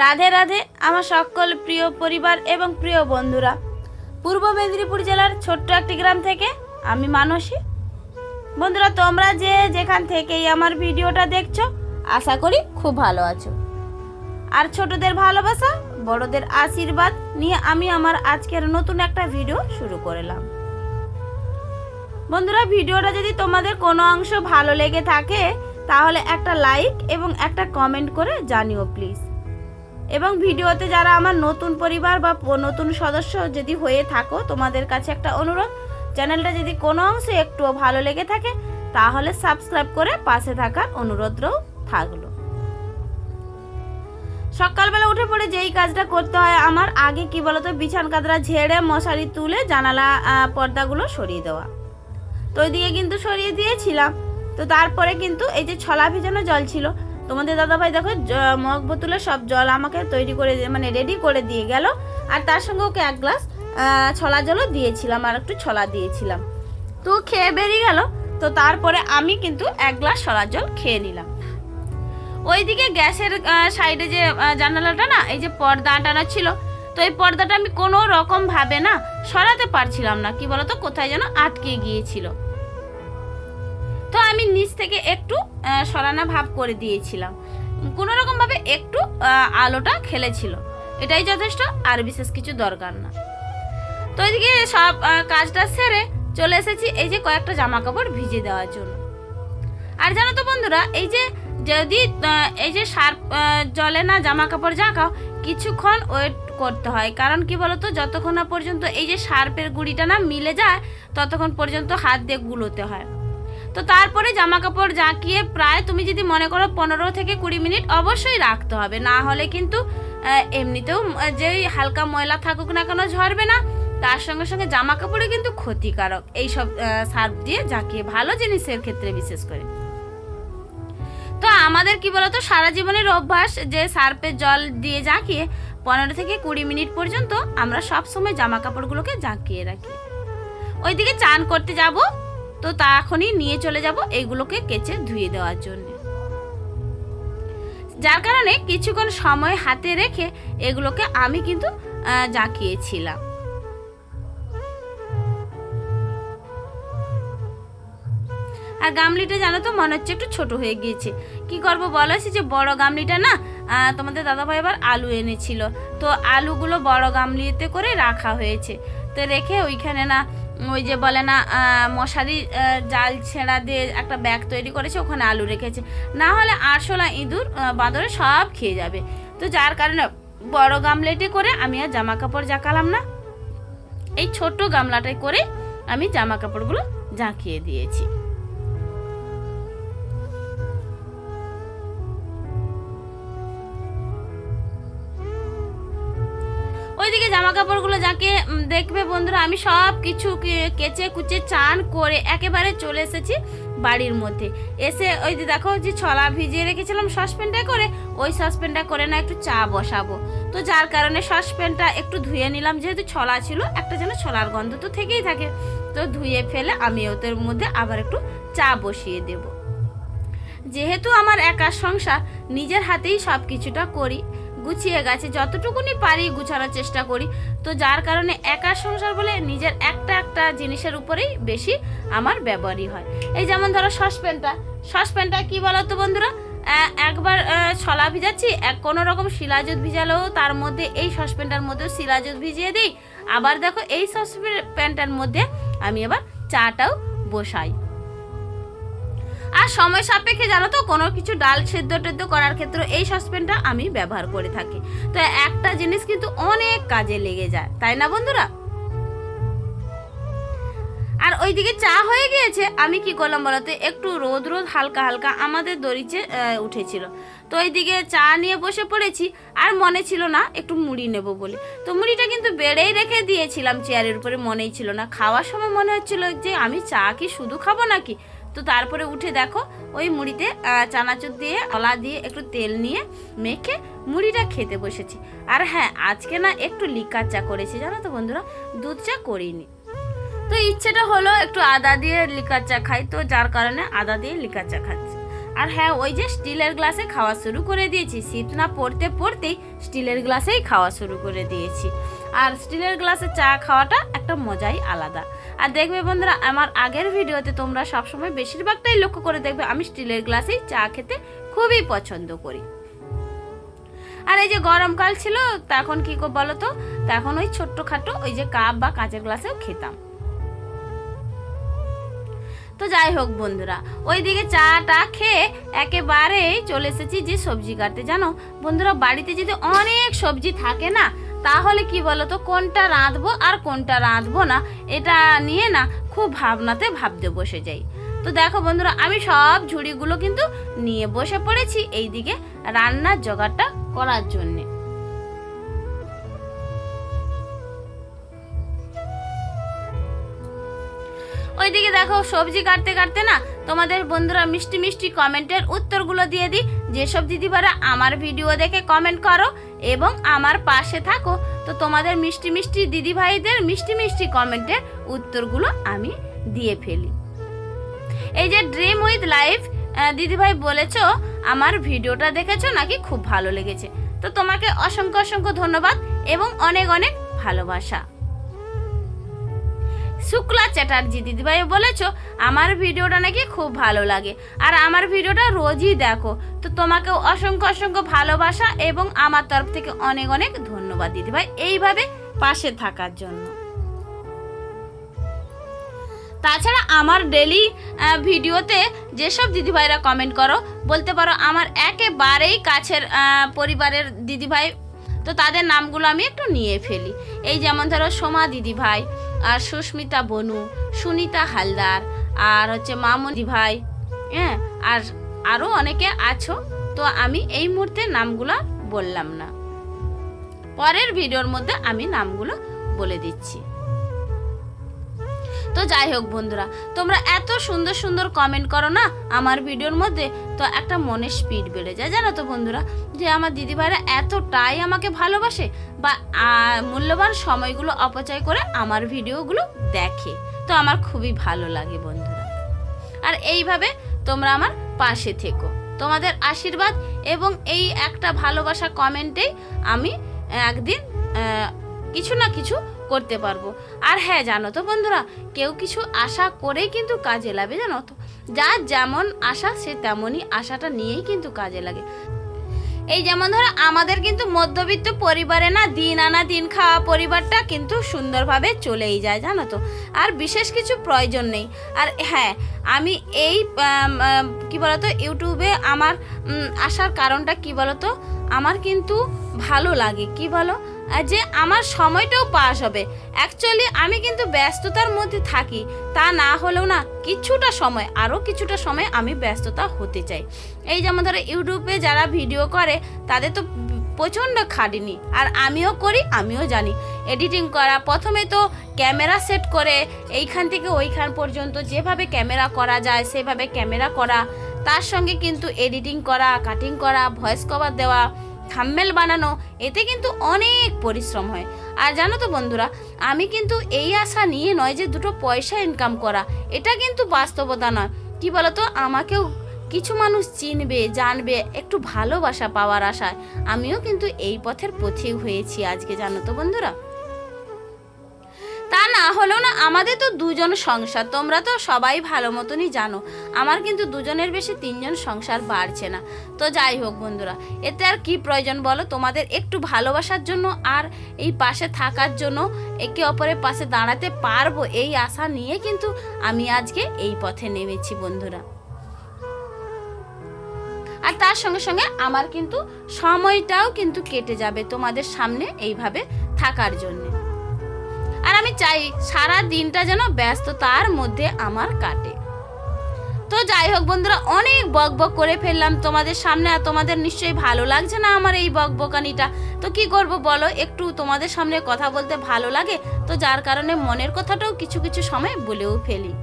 রাধে রাধে আমার সকল প্রিয় পরিবার এবং প্রিয় বন্ধুরা। পূর্ব মেদিনীপুর জেলার ছোট্ট একটি গ্রাম থেকে আমি মানসী। বন্ধুরা, তোমরা যে যেখান থেকেই আমার ভিডিওটা দেখছো, আশা করি খুব ভালো আছো। আর ছোটদের ভালোবাসা, বড়দের আশীর্বাদ নিয়ে আমি আমার আজকের নতুন একটা ভিডিও শুরু করলাম। বন্ধুরা, ভিডিওটা যদি তোমাদের কোনো অংশ ভালো লেগে থাকে তাহলে একটা লাইক এবং একটা কমেন্ট করে জানিও প্লিজ। এবং ভিডিওতে যারা আমার নতুন পরিবার বা নতুন সদস্য যদি হয়ে থাকো, তোমাদের কাছে একটা অনুরোধ, চ্যানেলটা যদি কোনো অংশে একটুও ভালো লেগে থাকে তাহলে সাবস্ক্রাইব করে পাশে থাকার অনুরোধও থাকলো। সকালবেলা উঠে পড়ে যেই কাজটা করতে হয় আমার, আগে কি বলতো, বিছান কাদরা ঝেড়ে মশারি তুলে জানালা পর্দাগুলো সরিয়ে দেওয়া। তো ওইদিকে কিন্তু সরিয়ে দিয়েছিলাম। তো তারপরে কিন্তু এই যে ছলা ভিজানো জল ছিল, তোমাদের দাদাভাই দেখো মগ বোতলে সব জল আমাকে তৈরি করে রেডি করে দিয়ে গেল। আর তার সঙ্গে ওকে এক গ্লাস ছলা জলও দিয়েছিলাম, আর একটু ছলা দিয়েছিলাম। তো খেয়ে বেরিয়ে গেল। তো তারপরে আমি কিন্তু এক গ্লাস ছলা জল খেয়ে নিলাম। ওইদিকে গ্যাসের সাইডে যে জানালাটা না, এই যে পর্দা টানা ছিল, তো এই পর্দাটা আমি কোনো রকম ভাবে না সরাতে পারছিলাম না। কি বলতো, কোথায় যেন আটকে গিয়েছিল। তো আমি নিচ থেকে একটু সরানো ভাব করে দিয়েছিলাম, কোনো রকম ভাবে একটু আলোটা খেলেছিল, এটাই যথেষ্ট, আর বিশেষ কিছু দরকার না। তো এদিকে সব কাজটা সেরে চলে এসেছি এই যে কয়েকটা জামা কাপড় ভিজে দেওয়ার জন্য। আর জানো তো বন্ধুরা, এই যে যদি এই যে সার্ফ জলে না জামা কাপড় জাকাও, কিছুক্ষণ ওয়েট করতে হয়। কারণ কি বলতো, যতক্ষণ না পর্যন্ত এই যে সার্ফের গুঁড়িটা না মিলে যায় ততক্ষণ পর্যন্ত হাত দিয়ে গুলোতে হয়। তো তারপরে জামা কাপড় জাকিয়ে প্রায় তুমি যদি মনে করো 15 থেকে 20 মিনিট অবশ্যই রাখতে হবে, না হলে কিন্তু এমনিতেও যেই হালকা ময়লা থাকুক না কেন ঝরবে না, তার সঙ্গে সঙ্গে জামা কাপড়ে কিন্তু ক্ষতিকারক এইসব সার্ফ দিয়ে জাকিয়ে, ভালো জিনিসের ক্ষেত্রে বিশেষ করে। তো আমাদের কি বলতো, সারা জীবনের অভ্যাস যে সার্ফের জল দিয়ে জাকিয়ে 15 থেকে 20 মিনিট পর্যন্ত আমরা সব সময় জামা কাপড়গুলোকে জাকিয়ে রাখি। ওইদিকে চান করতে যাব, তো তখনই নিয়ে চলে যাব এইগুলোকে কেচে ধুয়ে দেওয়ার জন্য। যার কারণে কিছুক্ষণ সময় হাতে রেখে এগুলোকে আমি কিন্তু জাকিয়েছিলাম। আর গামলিটা জানো তো মনে হচ্ছে একটু ছোট হয়ে গিয়েছে। কি করব বলো, যে বড় গামলিটা না তোমাদের দাদাভাই এবার আলু এনেছিল, তো আলুগুলো বড় গামলিতে করে রাখা হয়েছে। তো রেখে ওইখানে না ওই যে বলে না মশারি জাল ছেঁড়া দিয়ে একটা ব্যাগ তৈরি করেছে, ওখানে আলু রেখেছে, না হলে আরশোলা ইঁদুর বাঁদরে সব খেয়ে যাবে। তো যার কারণে বড় গামলাটি করে আমি আর জামা কাপড় জাকালাম না, এই ছোট গামলাটাই করে আমি জামা কাপড়গুলো জাকিয়ে দিয়েছি। ওইদিকে জামা কাপড়গুলো যাকে দেখবে বন্ধুরা, আমি সব কিছু কেচে কুচে চান করে একেবারে চলে এসেছি বাড়ির মধ্যে। এসে ওই যে দেখো যে ছলা ভিজিয়ে রেখেছিলাম সসপ্যানটা করে, ওই সসপ্যানটা করে না একটু চা বসাবো। তো যার কারণে সসপ্যানটা একটু ধুয়ে নিলাম, যেহেতু ছলা ছিল, একটা যেন ছলার গন্ধ তো থেকেই থাকে। তো ধুয়ে ফেলে আমি ওদের মধ্যে আবার একটু চা বসিয়ে দেব। যেহেতু আমার একা সংসার, নিজের হাতেই সব কিছুটা করি, গুছিয়ে গেছে, যতটুকুনি পারি গুছানোর চেষ্টা করি। তো যার কারণে একা সংসার বলে নিজের একটা জিনিসের উপরেই বেশি আমার ব্যবহারই হয়। এই যেমন ধরো সসপ্যানটা কি বলতো বন্ধুরা, একবার ছলা ভিজাচ্ছি, কোনো রকম শিলাজুত ভিজালেও তার মধ্যে এই সসপ্যানটার মধ্যেও শিলাজুত ভিজিয়ে দিই। আবার দেখো এই সসপ্যানটার মধ্যে আমি আবার চাটাও বসাই। আর সময় সাপেক্ষে জানো তো, কোনো কিছু ডাল সেদ্ধ টেদ্ধ করার ক্ষেত্রে এই সসপ্যানটা আমি ব্যবহার করে থাকি। তো একটা জিনিস কিন্তু অনেক কাজে লেগে যায়, তাই না বন্ধুরা? আর ওইদিকে চা হয়ে গিয়েছে, আমি কি করলাম বলতো, একটু রোদ হালকা হালকা আমাদের দড়িচে উঠেছিল, তো ওইদিকে চা নিয়ে বসে পড়েছি। আর মনে ছিল না একটু মুড়ি নেব বলে, তো মুড়িটা কিন্তু বেড়েই রেখে দিয়েছিলাম চেয়ারের উপরে, মনেই ছিল না। খাওয়ার সময় মনে হচ্ছিল যে আমি চা কি শুধু খাবো নাকি। তো তারপরে উঠে দেখো ওই মুড়িতে চানাচুর দিয়ে কলা দিয়ে একটু তেল নিয়ে মেখে মুড়িটা খেতে বসেছি। আর হ্যাঁ, আজকে না একটু লিকার চা করেছি, জানো তো বন্ধুরা, দুধ চা করিনি। তো ইচ্ছেটা হলো একটু আদা দিয়ে লিকার চা খাই, তো যার কারণে আদা দিয়ে লিকার চা খাচ্ছি। আর হ্যাঁ, ওই যে স্টিলের গ্লাসে খাওয়া শুরু করে দিয়েছি, শীত না পড়তে পড়তেই স্টিলের গ্লাসেই খাওয়া শুরু করে দিয়েছি। আর স্টিলের গ্লাসে চা খাওয়াটা একটা মজাই আলাদা। আর দেখবে বন্ধুরা, আমার আগের ভিডিওতে তোমরা সবসময় বেশিরভাগটাই লক্ষ্য করে দেখবে আমি স্টিলের গ্লাসেই চা খেতে খুবই পছন্দ করি। আর এই যে গরমকাল ছিল তখন কি বলো তো, তখন ওই ছোট্টখাটো ওই যে কাপ বা কাঁচের গ্লাসেও খেতাম। তো যাই হোক বন্ধুরা, ওইদিকে চাটা খেয়ে একেবারেই চলে এসেছি যে সবজি কাটতে। জানো বন্ধুরা, বাড়িতে যদি অনেক সবজি থাকে না, তাহলে কি বলতো কোনটা রাঁধবো আর কোনটা রাঁধবো না এটা নিয়ে না খুব ভাবতে বসে যাই। তো দেখো বন্ধুরা, আমি সব ঝুড়িগুলো কিন্তু নিয়ে বসে পড়েছি এইদিকে রান্নার জোগাড়টা করার জন্যে। ওইদিকে দেখো সবজি কাটতে কাটতে না তোমাদের বন্ধুরা মিষ্টি মিষ্টি কমেন্টের উত্তরগুলো দিয়ে দিই। যেসব দিদিভাইরা আমার ভিডিও দেখে কমেন্ট করো এবং আমার পাশে থাকো, তো তোমাদের মিষ্টি মিষ্টি দিদিভাইদের মিষ্টি মিষ্টি কমেন্টের উত্তরগুলো আমি দিয়ে ফেলি। এই যে ড্রিম উইথ লাইফ দিদিভাই বলেছো আমার ভিডিওটা দেখেছো নাকি খুব ভালো লেগেছে, তো তোমাকে অসংখ্য অসংখ্য ধন্যবাদ এবং অনেক অনেক ভালোবাসা। শুক্লা চ্যাটার্জি দিদিভাই বলেছো আমার ভিডিওটা নাকি খুব ভালো লাগে আর আমার ভিডিওটা রোজই দেখো, তো তোমাকে অসংখ্য অসংখ্য ভালোবাসা এবং আমার তরফ থেকে অনেক অনেক ধন্যবাদ দিদিভাই এইভাবে পাশে থাকার জন্য। তাছাড়া আমার ডেলি ভিডিওতে যেসব দিদিভাইরা কমেন্ট করো, বলতে পারো আমার একেবারেই কাছের পরিবারের দিদিভাই, তো তাদের নামগুলো আমি একটু নিয়ে ফেলি। এই যেমন ধরো সোমা দিদিভাই, আর সুস্মিতা বনু, সুনিতা হালদার, আর হচ্ছে মামুনি ভাই, হ্যাঁ, আর আরও অনেকে আছো, তো আমি এই মুহূর্তে নামগুলো বললাম না, পরের ভিডিওর মধ্যে আমি নামগুলো বলে দিচ্ছি। তো যাই হোক বন্ধুরা, তোমরা এত সুন্দর সুন্দর কমেন্ট করো না আমার ভিডিওর মধ্যে, তো একটা মনের স্পিড বেড়ে যায়। জানো তো বন্ধুরা, যে আমার দিদিভাইরা এতটাই আমাকে ভালোবাসে বা মূল্যবান সময়গুলো অপচয় করে আমার ভিডিওগুলো দেখে, তো আমার খুবই ভালো লাগে বন্ধুরা। আর এইভাবে তোমরা আমার পাশে থেকো, তোমাদের আশীর্বাদ এবং এই একটা ভালোবাসা কমেন্টেই আমি একদিন কিছু না কিছু করতে পারবো। আর হ্যাঁ, জানো তো বন্ধুরা, কেউ কিছু আশা করেই কিন্তু কাজে লাগে। জানো তো, যার যেমন আশা সে তেমনই আশাটা নিয়েই কিন্তু কাজে লাগে। এই যেমন ধরো আমাদের কিন্তু মধ্যবিত্ত পরিবারে না দিন আনা দিন খাওয়া পরিবারটা কিন্তু সুন্দরভাবে চলেই যায়, জানো তো, আর বিশেষ কিছু প্রয়োজন নেই। আর হ্যাঁ, আমি এই কি বলতো ইউটিউবে আমার আসার কারণটা কি বলতো, আমার কিন্তু ভালো লাগে কি বলো, যে আমার সময়টাও পাস হবে। অ্যাকচুয়ালি আমি কিন্তু ব্যস্ততার মধ্যে থাকি, তা না হলেও না কিছুটা সময়, আরও কিছুটা সময় আমি ব্যস্ততা হতে চাই। এই যেমন ধরো ইউটিউবে যারা ভিডিও করে তাদের তো প্রচণ্ড খাটনি, আর আমিও করি, আমিও জানি এডিটিং করা। প্রথমে তো ক্যামেরা সেট করে এইখান থেকে ওইখান পর্যন্ত যেভাবে ক্যামেরা করা যায় সেভাবে ক্যামেরা করা, তার সঙ্গে কিন্তু এডিটিং করা, কাটিং করা, ভয়েস কভার দেওয়া, থাম্বনেল বানানো, এতে কিন্তু অনেক পরিশ্রম হয়। আর জানো তো বন্ধুরা, আমি কিন্তু এই আশা নিয়ে নয় যে দুটো পয়সা ইনকাম করা, এটা কিন্তু বাস্তবতা নয়। কি বলতো, আমাকেও কিছু মানুষ চিনবে, জানবে, একটু ভালোবাসা পাওয়ার আশায় আমিও কিন্তু এই পথের পথিক হয়েছি আজকে, জানো তো বন্ধুরা। তা না হলেও না আমাদের তো দুজন সংসার, তোমরা তো সবাই ভালো মতনই জানো, আমার কিন্তু দুজনের বেশি তিনজন সংসার বাড়ছে না। তো যাই হোক বন্ধুরা, এতে আর কি প্রয়োজন বলো, তোমাদের একটু ভালোবাসার জন্য আর এই পাশে থাকার জন্য, একে অপরের পাশে দাঁড়াতে পারবো এই আশা নিয়ে কিন্তু আমি আজকে এই পথে নেমেছি বন্ধুরা। আর তার সঙ্গে সঙ্গে আমার কিন্তু সময়টাও কিন্তু কেটে যাবে তোমাদের সামনে এইভাবে থাকার জন্য। আর আমি চাই সারা দিনটা যেন ব্যস্ততার মধ্যে আমার কাটে। তো যাই হোক বন্ধুরা, অনেক বকবক করে ফেললাম তোমাদের সামনে, আর তোমাদের নিশ্চয়ই ভালো লাগছে না আমার এই বকবকানিটা। তো কি করব বলো, একটু তোমাদের সামনে কথা বলতে ভালো লাগে, তো যার কারণে মনের কথাটাও কিছু কিছু সময় বলেও ফেলি।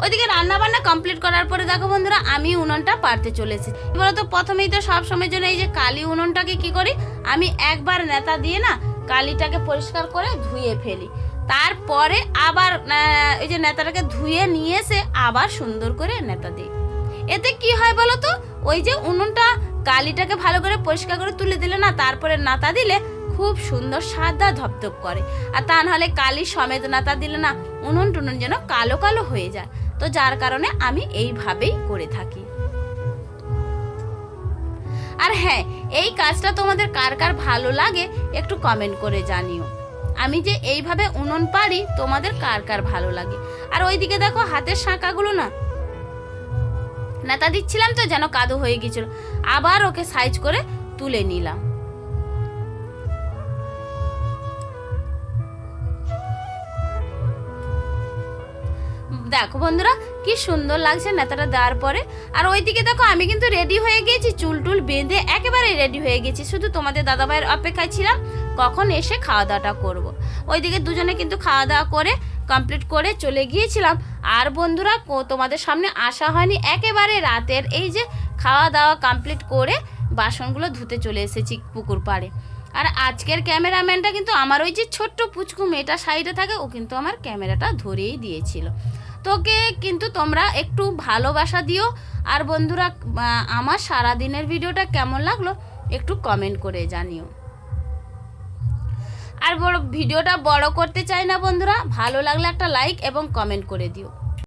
ওইদিকে রান্না বান্না কমপ্লিট করার পরে দেখো বন্ধুরা, আমি উনুনটা পারতে চলেছি। বলতো প্রথমেই তো সব সময়ের জন্য এই যে কালি উনুনটাকে কি করি, আমি একবার নেতা দিয়ে না কালিটাকে পরিষ্কার করে ধুয়ে ফেলি, তারপরে আবার এই যে নেতাটাকে ধুয়ে নিয়ে এসে আবার সুন্দর করে নেতা দিই। এতে কি হয় বলো তো, ওই যে উনুনটা কালিটাকে ভালো করে পরিষ্কার করে তুলে দিলে না, তারপরে নাতা দিলে খুব সুন্দর সাদা ধপধপ করে। আর তা নাহলে কালি সমেত নাতা দিলে না উনুন টুনুন যেন কালো কালো হয়ে যায়। তো যার কারণে আমি এইভাবেই করে থাকি। আর হ্যাঁ, এই কাজটা তোমাদের কার কার ভালো লাগে একটু কমেন্ট করে জানিও। আমি যে এইভাবে উনুন পারি তোমাদের কার কার ভালো লাগে। আর ওইদিকে দেখো হাতের শাঁকাগুলো না নেতা দিচ্ছিলাম তো যেন কাদো হয়ে গেছিল, আবার ওকে সাইজ করে তুলে নিলাম। দেখো বন্ধুরা কি সুন্দর লাগছে নেতাটা দেওয়ার পরে। আর ওইদিকে দেখো আমি কিন্তু রেডি হয়ে গেছি, চুল টুল বেঁধে একেবারে রেডি হয়ে গেছি, শুধু তোমাদের দাদাভাইয়ের অপেক্ষায় ছিলাম কখন এসে খাওয়া দাওয়াটা করব। ওইদিকে দুজনে কিন্তু খাওয়া দাওয়া করে কমপ্লিট করে চলে গিয়েছিলাম। আর বন্ধুরা তোমাদের সামনে আসা হয়নি, একেবারে রাতের এই যে খাওয়া দাওয়া কমপ্লিট করে বাসনগুলো ধুতে চলে এসেছি পুকুর পাড়ে। আর আজকের ক্যামেরাম্যানটা কিন্তু আমার ওই যে ছোট্ট পুচকু মেয়েটা সাইডে থাকে, ও কিন্তু আমার ক্যামেরাটা ধরেই দিয়েছিল। তোকে কিন্তু তোমরা একটু ভালোবাসা দিও। আর বন্ধুরা আমার সারাদিনের ভিডিওটা কেমন লাগলো একটু কমেন্ট করে জানিও। আর ভিডিওটা বড় করতে চাই না বন্ধুরা, ভালো লাগলে একটা লাইক এবং কমেন্ট করে দিও।